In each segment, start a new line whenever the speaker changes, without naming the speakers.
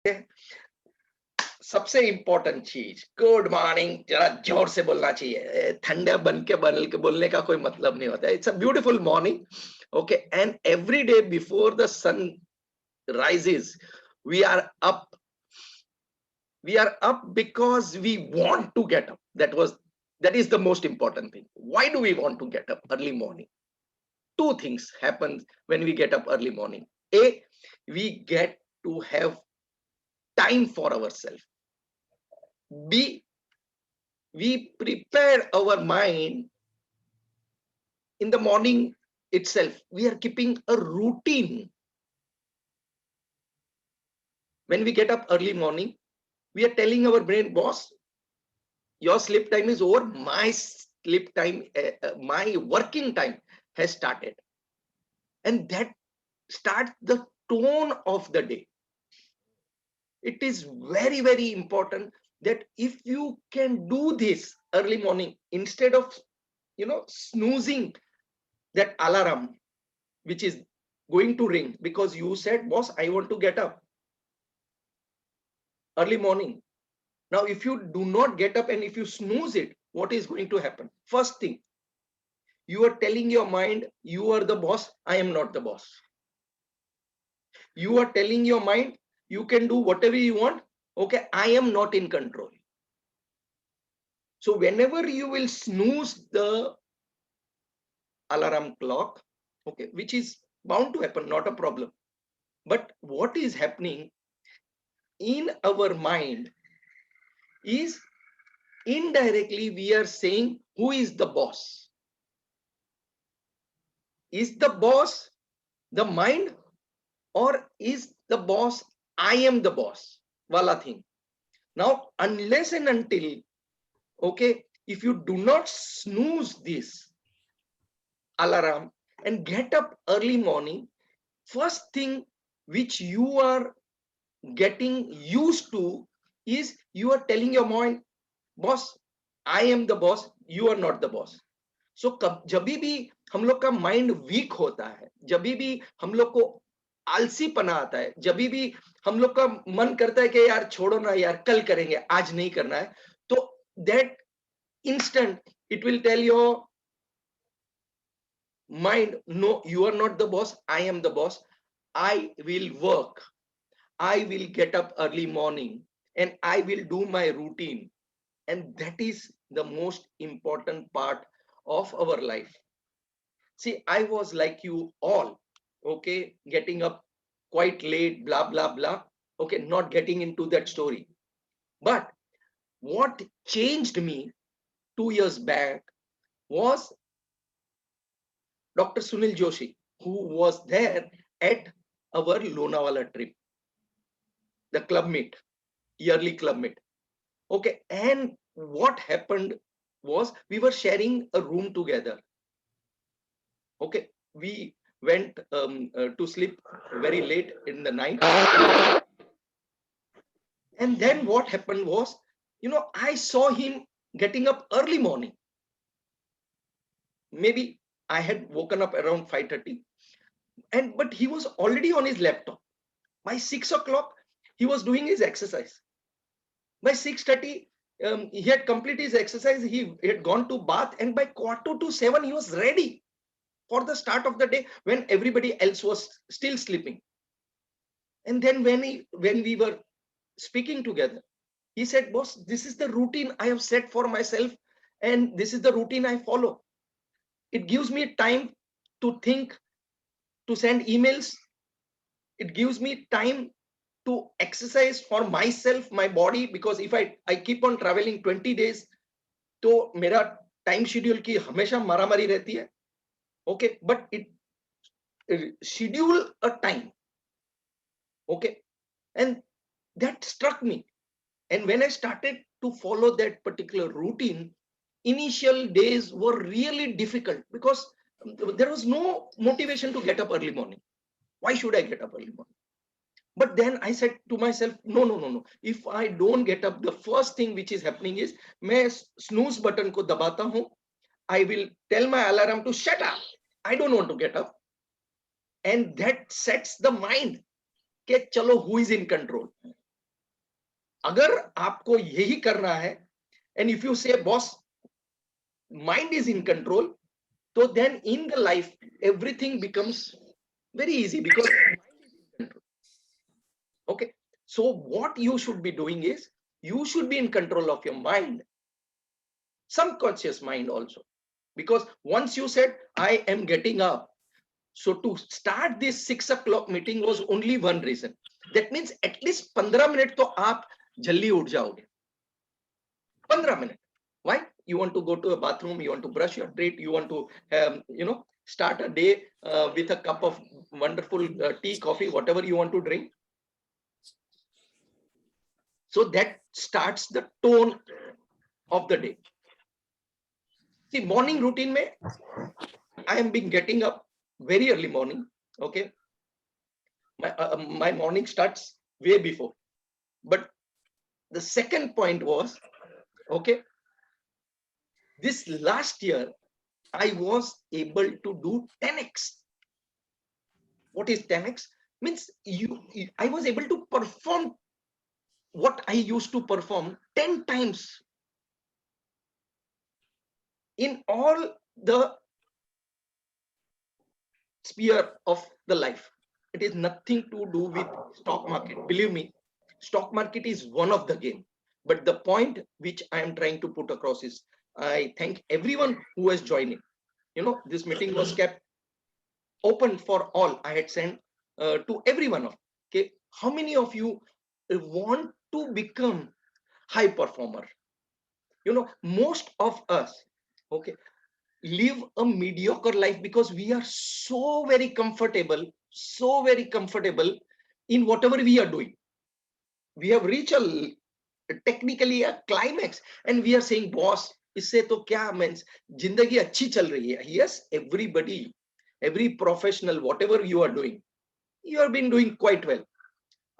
सबसे इंपॉर्टेंट चीज, good morning जरा जोर से बोलना चाहिए, ठंडा बन के बोलने का कोई मतलब नहीं होता. It's a beautiful morning. Okay, and every day before the sun rises, we are up. We are up because we want to get up. That is the most important thing. Why do we want to get up early morning? Two things happen when we get up early morning. A, we get to have time for ourselves. B, we prepare our mind in the morning itself. We are keeping a routine. When we get up early morning, we are telling our brain, boss, your sleep time is over. My sleep time, my working time has started. And that starts the tone of the day. It is very, very important that if you can do this early morning, instead of snoozing that alarm which is going to ring because you said, boss, I want to get up early morning. Now if you do not get up and if you snooze it, what is going to happen? First thing, you are telling your mind, you are the boss, I am not the boss. You are telling your mind, you can do whatever you want, okay, I am not in control. So whenever you will snooze the alarm clock, okay, which is bound to happen, not a problem, but what is happening in our mind is indirectly we are saying, who is the boss? Is the boss the mind, or is the boss I am the boss wala thing? Now unless and until, okay, if you do not snooze this alarm and get up early morning, first thing which you are getting used to is you are telling your mind, boss, I am the boss, you are not the boss. So जब भी हम लोग का mind week होता है, जब भी हम लोग को आलसीपना आता है, जब भी हम लोग का मन करता है कि यार छोड़ो ना यार, कल करेंगे, आज नहीं करना है, तो that instant it will tell your mind, no, you are not the boss, I am the boss. I will work, I will get up early morning, and I will do my routine. And that is the most important part of our life. See, I was like you all, okay, getting up quite late, blah, blah, blah. Okay, not getting into that story. But what changed me 2 years back was Dr. Sunil Joshi, who was there at our Lonavala trip, the club meet, yearly club meet. Okay, and what happened was we were sharing a room together. Okay, we went to sleep very late in the night. And then what happened was, I saw him getting up early morning. Maybe I had woken up around 5:30, but he was already on his laptop. By 6 o'clock, he was doing his exercise. By 6:30, he had completed his exercise. He had gone to bath, and by 6:45, he was ready for the start of the day when everybody else was still sleeping. And then when we were speaking together, he said, boss, this is the routine I have set for myself, and this is the routine I follow. It gives me time to think, to send emails. It gives me time to exercise for myself, my body, because if I keep on traveling 20 days, तो मेरा time schedule की हमेशा मारामारी रहती है. Okay, but it schedule a time. Okay, and that struck me. And when I started to follow that particular routine, initial days were really difficult because there was no motivation to get up early morning. Why should I get up early morning? But then I said to myself, no, no, no, no. If I don't get up, the first thing which is happening is मैं snooze button को दबाता हूँ. I will tell my alarm to shut up. I don't want to get up. And that sets the mind. कि चलो, who is in control? अगर आपको यही करना है, and if you say boss mind is in control, so then in the life everything becomes very easy because mind is in control. Okay, so what you should be doing is you should be in control of your mind, subconscious mind also, because once you said I am getting up, so to start this 6 o'clock meeting was only one reason. That means at least 15 minutes तो आप जल्दी उठ जाओगे. 15 minutes. Why? You want to go to a bathroom, you want to brush your teeth, you want to start a day with a cup of wonderful tea, coffee, whatever you want to drink. So that starts the tone of the day. See, morning routine mein, I am been getting up very early morning. Okay, my morning starts way before. But the second point was, okay, this last year I was able to do 10x. What is 10x? Means I was able to perform what I used to perform 10 times in all the sphere of the life. It is nothing to do with stock market. Believe me, stock market is one of the game. But the point which I am trying to put across is I thank everyone who has joined in. This meeting was kept open for all. I had sent to everyone. Okay, how many of you want to become high performer? Most of us, okay, live a mediocre life because we are so very comfortable in whatever we are doing. We have reached technically a climax and we are saying, boss, इससे तो क्या means जिंदगी अच्छी चल रही है. Yes, everybody, every professional, whatever you are doing, you have been doing quite well.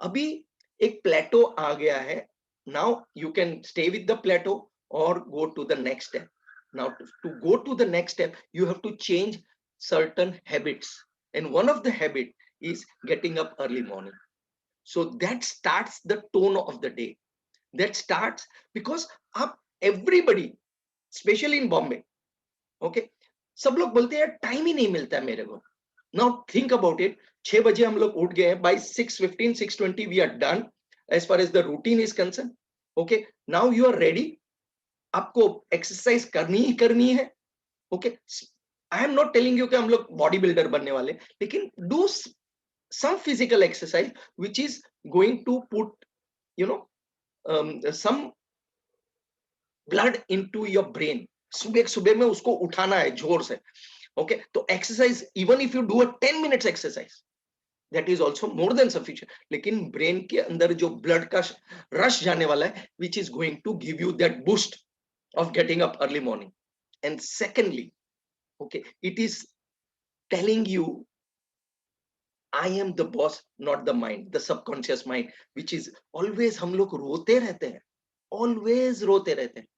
अभी एक plateau आ गया है. Now you can stay with the plateau or go to the next step. Now to go to the next step, you have to change certain habits. And one of the habit is getting up early morning. So that starts the tone of the day. That starts because up everybody, especially in Bombay, okay, सब लोग बोलते हैं time ही नहीं मिलता है मेरे को. Now think about it. 6 बजे हम लोग उठ गए. By 6:15, 6:20 we are done as far as the routine is concerned. Okay, now you are ready. आपको एक्सरसाइज करनी ही करनी है. Okay, I am not telling you कि हम लोग बॉडी बिल्डर बनने वाले, लेकिन do some physical exercise which is going to put some blood into your brain. सुबह सुबह में उसको उठाना है जोर से. ओके, तो exercise, even if you do a 10 minutes exercise, that is also more than sufficient. लेकिन ब्रेन के अंदर जो ब्लड का रश जाने वाला है, which is going to give you that boost of getting up early morning. And secondly, okay, it is telling you I am the boss, not the mind, the subconscious mind, which is always हम लोग रोते रहते हैं, always रोते रहते हैं.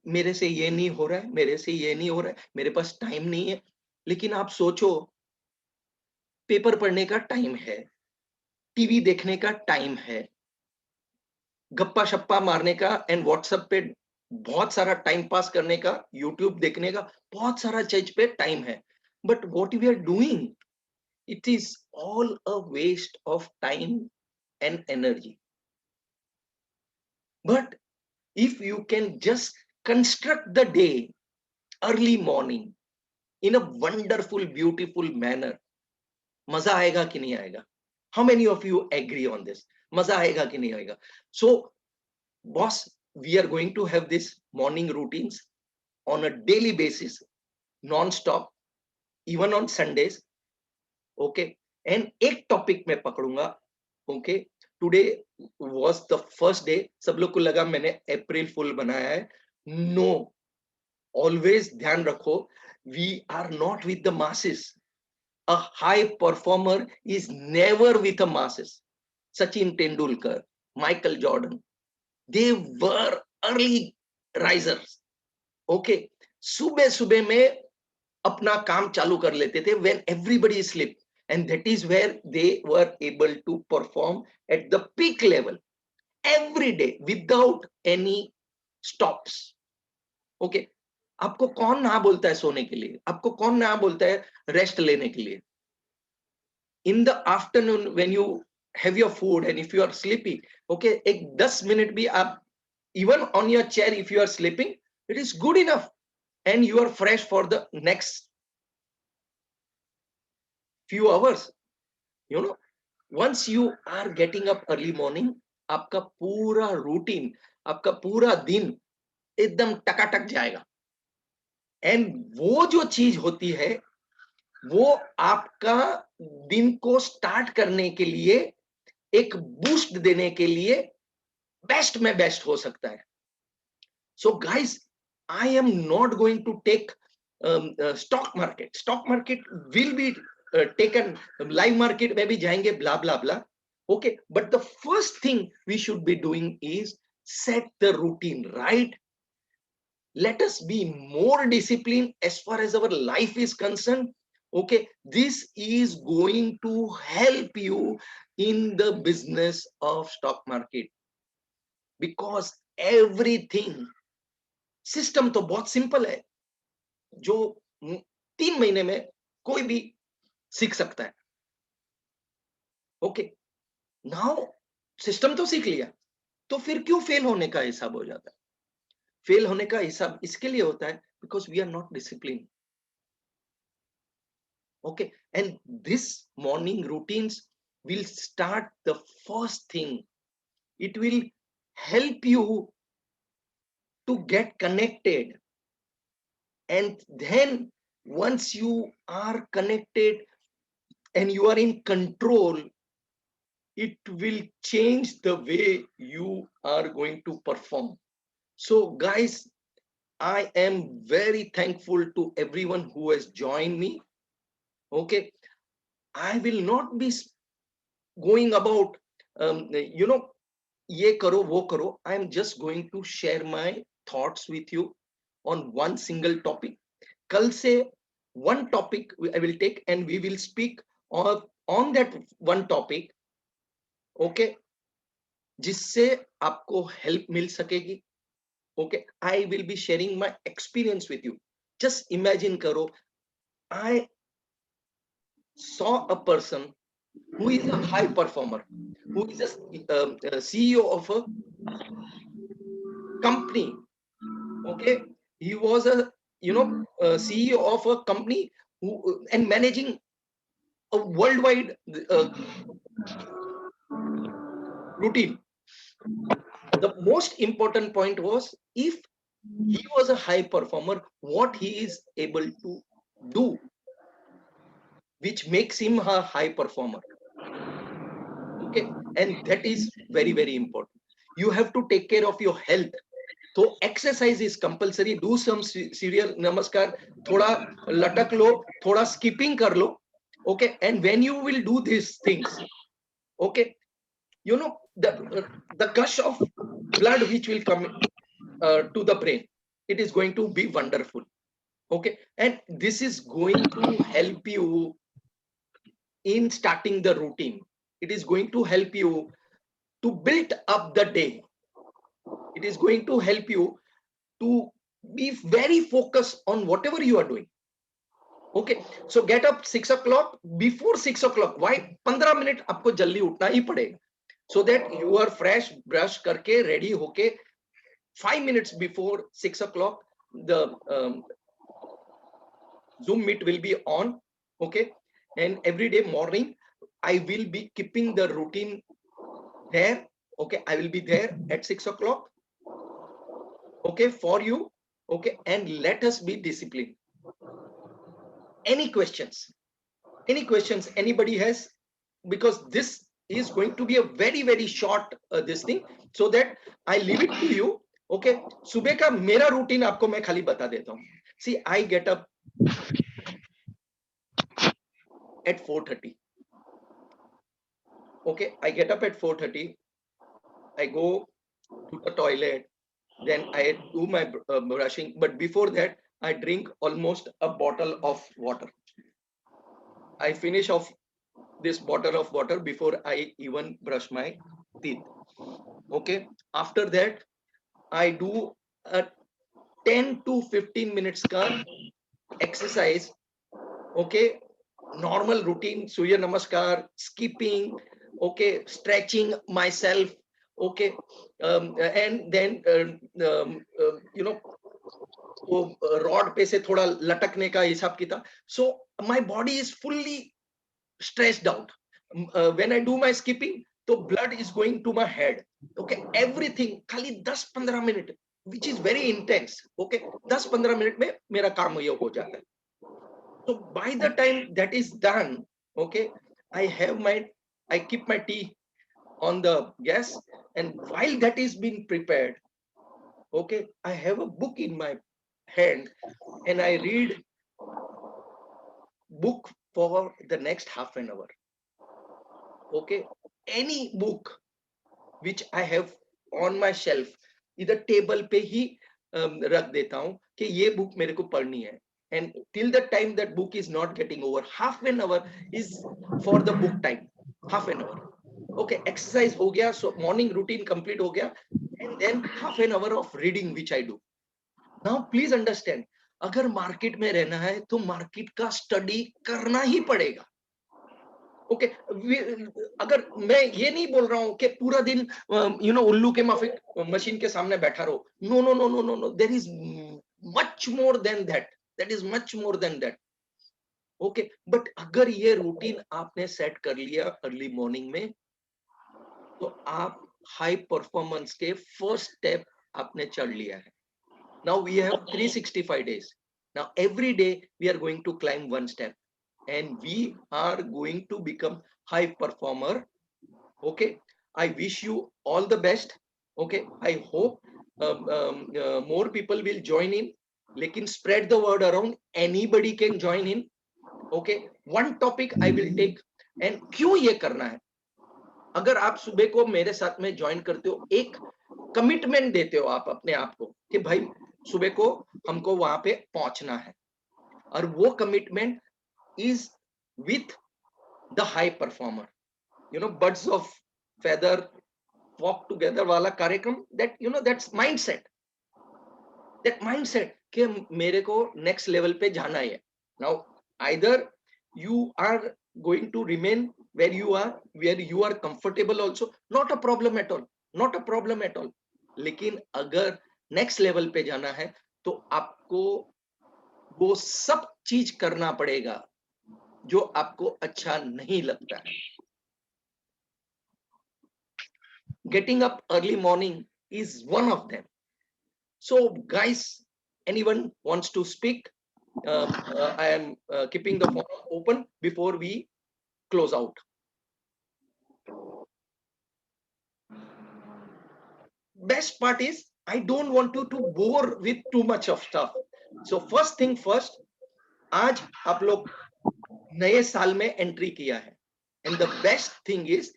मेरे से ये नहीं हो रहा है, मेरे से ये नहीं हो रहा है, मेरे पास टाइम नहीं है. लेकिन आप सोचो, पेपर पढ़ने का टाइम है, टीवी देखने का टाइम है, गप्पा शप्पा मारने का एंड व्हाट्सएप पे बहुत सारा टाइम पास करने का, यूट्यूब देखने का बहुत सारा चीज पे टाइम है. But what we are doing, it is all a waste of time and energy. But if you can just construct the day early morning in a wonderful beautiful manner, मजा आएगा कि नहीं आएगा? How many of you agree on this? मजा आएगा कि नहीं आएगा? सो boss, we are going to have this morning routines on a daily basis, non-stop, even on Sundays. Okay, and एक topic मैं पकड़ूंगा. Okay, today was the first day. सब लोग को लगा मैंने अप्रैल फुल बनाया है. No, always ध्यान रखो, we are not with the masses. A high performer is never with the masses. Sachin Tendulkar, Michael Jordan, they were early risers. Okay, सुबह सुबह में अपना काम चालू कर लेते थे when everybody is sleep, and that is where they were able to perform at the peak level. every day without any stops. Okay, आपको कौन ना बोलता है सोने के लिए, आपको कौन ना बोलता है रेस्ट लेने के लिए? In the afternoon when you have your food and if you are sleepy, okay, एक 10 minute भी आप, even on your chair if you are sleeping, it is good enough and you are fresh for the next few hours. You know, once you are getting up early morning, आपका पूरा routine, आपका पूरा दिन एकदम टकाटक जाएगा। And वो जो चीज होती है, वो आपका दिन को स्टार्ट करने के लिए, एक बूस्ट देने के लिए बेस्ट में बेस्ट हो सकता है। So guys, I am not going to take stock market, stock market will be taken, live market में भी जाएंगे, blah blah blah, okay, but the first thing we should be doing is set the routine right. Let us be more disciplined as far as our life is concerned. Okay, this is going to help you in the business of stock market, because everything system तो बहुत simple है, जो 3 महीने में कोई भी सीख सकता है। ओके, नाउ सिस्टम तो सीख लिया, तो फिर क्यों फेल होने का हिसाब हो जाता है? फेल होने का हिसाब इसके लिए होता है because we are not discipline. Okay, and this morning routines will start the first thing. It will help you to get connected, and then once you are connected and you are in control, it will change the way you are going to perform. So guys, I am very thankful to everyone who has joined me. Okay, I will not be going about ye karo wo karo. I am just going to share my thoughts with you on one single topic. Kal se one topic I will take and we will speak on that one topic. Okay, जिससे आपको help मिल सकेगी. Okay, I will be sharing my experience with you. Just imagine karo, I saw a person who is a high performer, who is a CEO of a company. Okay, he was a CEO of a company who and managing a worldwide routine. The most important point was, if he was a high performer, what he is able to do, which makes him a high performer. Okay, and that is very, very important. You have to take care of your health. So exercise is compulsory. Do some serial namaskar, thoda latak lo, thoda skipping kar lo. Okay, and when you will do these things, okay, you know the gush of blood which will come to the brain, it is going to be wonderful. Okay, and this is going to help you in starting the routine. It is going to help you to build up the day. It is going to help you to be very focused on whatever you are doing. Okay, so get up 6 o'clock. Before 6 o'clock, why 15 minutes आपको जल्दी उठना ही पड़ेगा, so that you are fresh, brush करके ready होके 5 minutes before 6 o'clock the Zoom meet will be on. Okay, and every day morning I will be keeping the routine there. Okay, I will be there at 6 o'clock. Okay, for you. Okay, and let us be disciplined. Any questions? Any questions anybody has? Because this is going to be a very, very short this thing, so that I leave it to you. Okay, सुबह का मेरा routine आपको मैं खाली बता देता हूँ. See, I get up at 4:30. Okay, I get up at 4:30. I go to the toilet, then I do my brushing. But before that, I drink almost a bottle of water. I finish off this bottle of water before I even brush my teeth. Okay, after that I do a 10 to 15 minutes ka exercise. Okay, normal routine, surya namaskar, skipping, okay, stretching myself, okay, and then you know, वो rod पे से थोड़ा लटकने का हिसाब किताब. So my body is fully stressed out. When I do my skipping, तो blood is going to my head. Okay, everything खाली 10-15 minute, which is very intense. Okay, 10-15 minute में मेरा काम ये हो जाता है. So by the time that is done, okay, I keep my tea on the gas, and while that is being prepared, okay, I have a book in my hand and I read book for the next half an hour. Okay, any book which I have on my shelf, इधर table पे ही रख देता हूँ कि ये book मेरे को पढ़नी है. And till the time that book is not getting over, half an hour is for the book time. Half an hour. Okay, exercise हो गया, so morning routine complete हो गया, and then half an hour of reading which I do. Now please understand, अगर market में रहना है तो market का स्टडी करना ही पड़ेगा. ओके, अगर मैं ये नहीं बोल रहा हूं कि पूरा दिन उल्लू के माफिक मशीन के सामने बैठा रहो. No no no no no no, there is much more than that. That is much more than that. Okay, but अगर ये रूटीन आपने सेट कर लिया अर्ली मॉर्निंग में, तो आप हाई परफॉर्मेंस के फर्स्ट स्टेप आपने चढ़ लिया है. Now we have 365 days. Now every day we are going to climb one step, and we are going to become high performer. Okay, I wish you all the best. Okay, I hope more people will join in. Lekin spread the word around, anybody can join in. Okay, one topic I will take. And क्यों ये करना है? अगर आप सुबह को मेरे साथ में ज्वाइन करते हो, एक कमिटमेंट देते हो आप अपने आप को कि भाई सुबह को हमको वहां पे पहुंचना है, और वो commitment is with the high performer. Birds of feather walk together वाला कार्यक्रम, दैट्स माइंडसेट. दैट माइंडसेट कि मेरे को नेक्स्ट लेवल पे जाना है. Now either you are going to remain where you are comfortable also, not a problem at all, not a problem at all. लेकिन अगर नेक्स्ट लेवल पे जाना है तो आपको वो सब चीज करना पड़ेगा जो आपको अच्छा नहीं लगता है. Getting up early morning is one of them. So guys, anyone wants to speak? I am keeping the forum open before we close out. Best part is I don't want you to bore with too much of stuff. So first thing first, आज आप लोग नए साल में entry किया है, and the best thing is,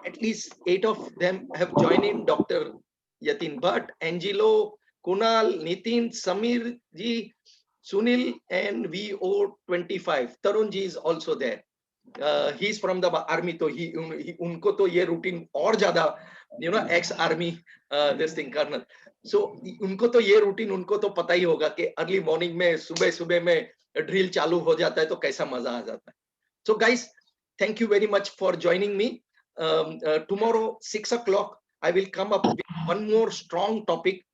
at least 8 of them have joined in. Dr. Yatin Bhatt, Angelo, Kunal, Nitin, Samir ji, Sunil, and VO25. Tarun ji is also there. He's from the army, तो उनको तो ये routine और ज्यादा, ex army this thing colonel. So उनको तो ये routine, उनको तो पता ही होगा कि अर्ली मॉर्निंग में सुबह सुबह में ड्रिल चालू हो जाता है तो कैसा मजा आ जाता है. So guys, thank you very much for joining me. Tomorrow 6 o'clock I will come up with one more strong topic.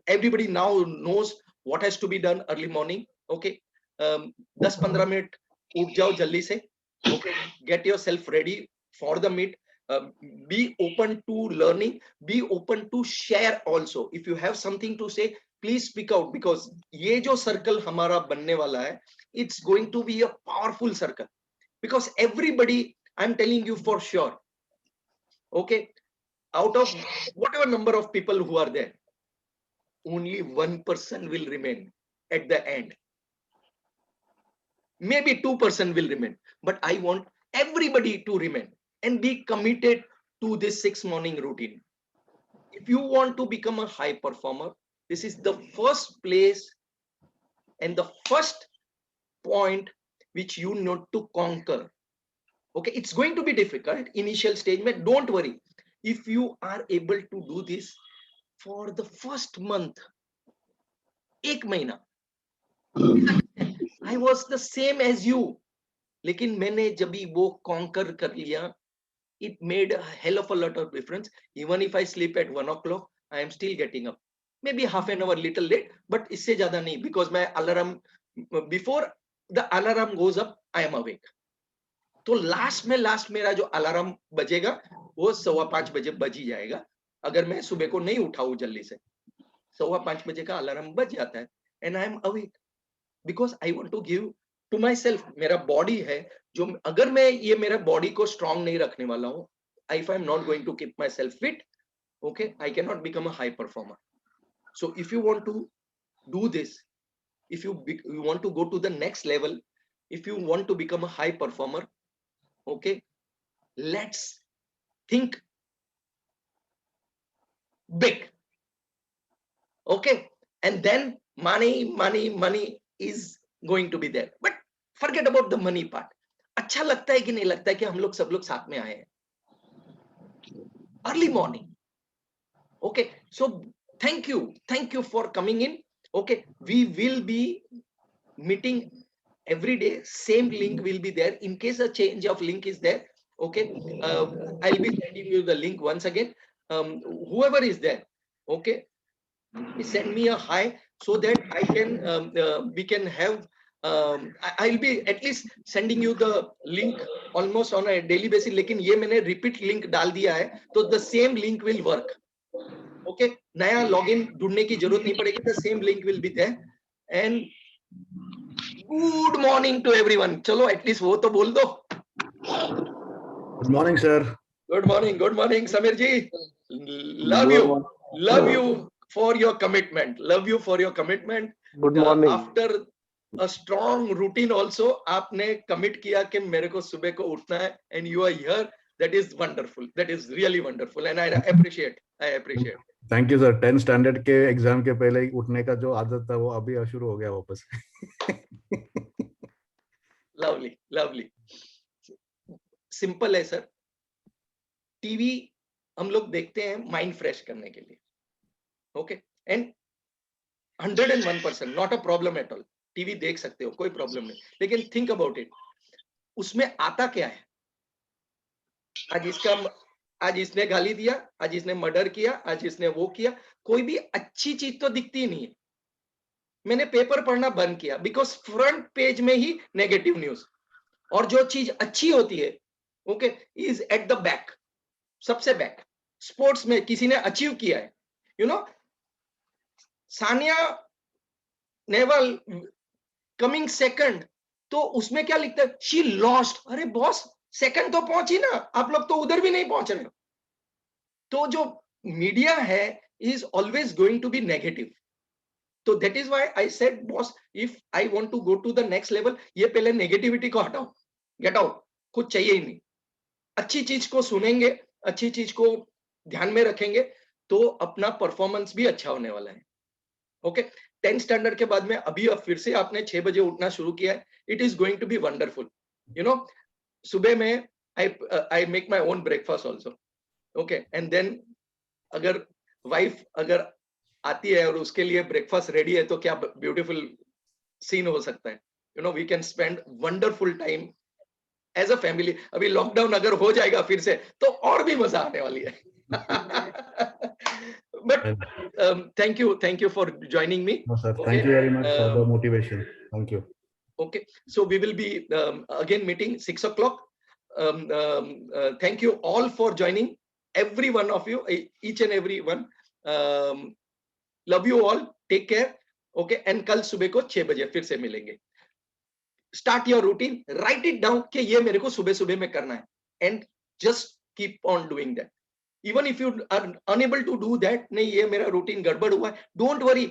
Everybody now knows what has to be done early morning. Okay, 10-15 minute उठ जाओ जल्दी से. Okay, get yourself ready for the meet. Be open to learning, be open to share also. If you have something to say, please speak out, because ये जो circle हमारा बनने वाला है, it's going to be a powerful circle, because everybody, I'm telling you for sure, okay, out of whatever number of people who are there, only one person will remain at the end. Maybe 2% will remain, but I want everybody to remain and be committed to this 6 morning routine. If you want to become a high performer, this is the first place and the first point which you need to conquer. Okay, it's going to be difficult initial stage, but don't worry. if you are able to do this for the first month, एक महीना, I was the same as you, लेकिन मैंने जब भी वो conquer कर लिया, it made a hell of a lot of difference. Even if I sleep at 1 o'clock, I am still getting up. Maybe half an hour little late, but इससे ज़्यादा नहीं, because my alarm, before the alarm goes up, I am awake. तो last मेरा जो alarm बजेगा वो 5:15 बजे बज ही जाएगा, अगर मैं सुबह को नहीं उठाऊं जल्दी से। 5:15 बजे का अलार्म बज जाता है, and I am awake, because I want to give to myself. मेरा बॉडी है जो, अगर मैं ये मेरा बॉडी को स्ट्रांग नहीं रखने वाला हूँ, if I am not going to keep myself fit, okay, I cannot become a high performer. So if you want to do this, if you want to go to the next level, if you want to become a high performer, okay, let's think big, okay, and then money is going to be there, but forget about the money part. अच्छा लगता है कि नहीं लगता है कि हम लोग सब लोग साथ में आए हैं early morning? Okay, so thank you for coming in. Okay, we will be meeting every day, same link will be there. In case a change of link is there, okay, I'll be sending you the link once again. Whoever is there, okay, send me a hi, so that I can we can have I'll be at least sending you the link almost on a daily basis. लेकिन ये मैंने repeat link डाल दिया है, तो the same link will work. Okay, नया login ढूंढने की जरूरत नहीं पड़ेगी, the same link will be there. And good morning to everyone. चलो एटलीस्ट वो तो बोल दो।
Good morning sir.
Good morning Sameer ji. Love you for your commitment,
good morning.
After a strong routine also आपने कमिट किया कि मेरे को सुबह को उठना है, and you are here. That is wonderful. That is really wonderful, and I appreciate.
Thank you sir. 10 standard के एग्जाम के पहले ही उठने का जो आदत था वो अभी शुरू हो गया वापस।
लवली सिंपल है सर। टीवी हम लोग देखते हैं माइंड फ्रेश करने के लिए, okay, and 101% not a problem at all. TV देख सकते हो, कोई प्रॉब्लम नहीं, लेकिन थिंक अबाउट इट, उसमें आता क्या है? आज इसने गाली दिया, आज इसने मर्डर किया, आज इसने वो किया, कोई भी अच्छी चीज तो दिखती नहीं है। मैंने पेपर पढ़ना बंद किया, बिकॉज फ्रंट पेज में ही नेगेटिव न्यूज, और जो चीज अच्छी होती है, okay, is at the back, सबसे बैक। स्पोर्ट्स में किसी ने अचीव किया है, you no, Sania Nehwal coming second, तो उसमें क्या लिखता है? She lost. अरे बॉस, सेकंड तो पहुंची ना, आप लोग तो उधर भी नहीं पहुंच रहे हो। तो जो मीडिया है is always going to be negative. तो that is why I said boss, if I want to go to the next level, ये पहले नेगेटिविटी को हटाओ, गेट आउट, कुछ चाहिए ही नहीं। अच्छी चीज को सुनेंगे, अच्छी चीज को ध्यान में रखेंगे, तो अपना परफॉर्मेंस भी अच्छा होने वाला है। ओके, 10 स्टैंडर्ड के बाद में अभी अब फिर से आपने 6 बजे उठना शुरू किया है, it is going to be wonderful. You know, सुबह में I make my own breakfast also, okay, and then अगर वाइफ अगर आती है और उसके लिए ब्रेकफास्ट रेडी है, तो क्या ब्यूटीफुल सीन हो सकता है। You know, we can spend wonderful time as a family. अभी लॉकडाउन अगर हो जाएगा फिर से, तो और भी मजा आने वाली है। But thank you for joining me.
No, sir.
Okay?
Thank you very much for the motivation. Thank you.
Okay, so we will be again meeting 6 o'clock. Thank you all for joining, every one of you, each and every one. Love you all, take care. Okay, and कल सुबह को 6 बजे फिर से मिलेंगे। Start your routine, write it down कि ये मेरे को सुबह सुबह में करना है, and just keep on doing that. Even if you are unable to do that, नहीं ये मेरा रूटीन गड़बड़ हुआ है, don't worry,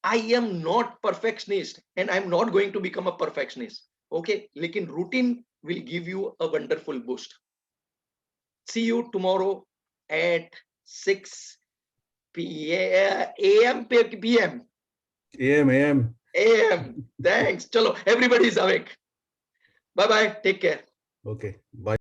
I am not perfectionist and I'm not going to become a perfectionist. Okay, लेकिन routine will give you a wonderful boost. See you tomorrow at 6 a.m. p.m. AM. Thanks. Chalo, everybody is awake. Bye bye. Take care.
Okay. Bye.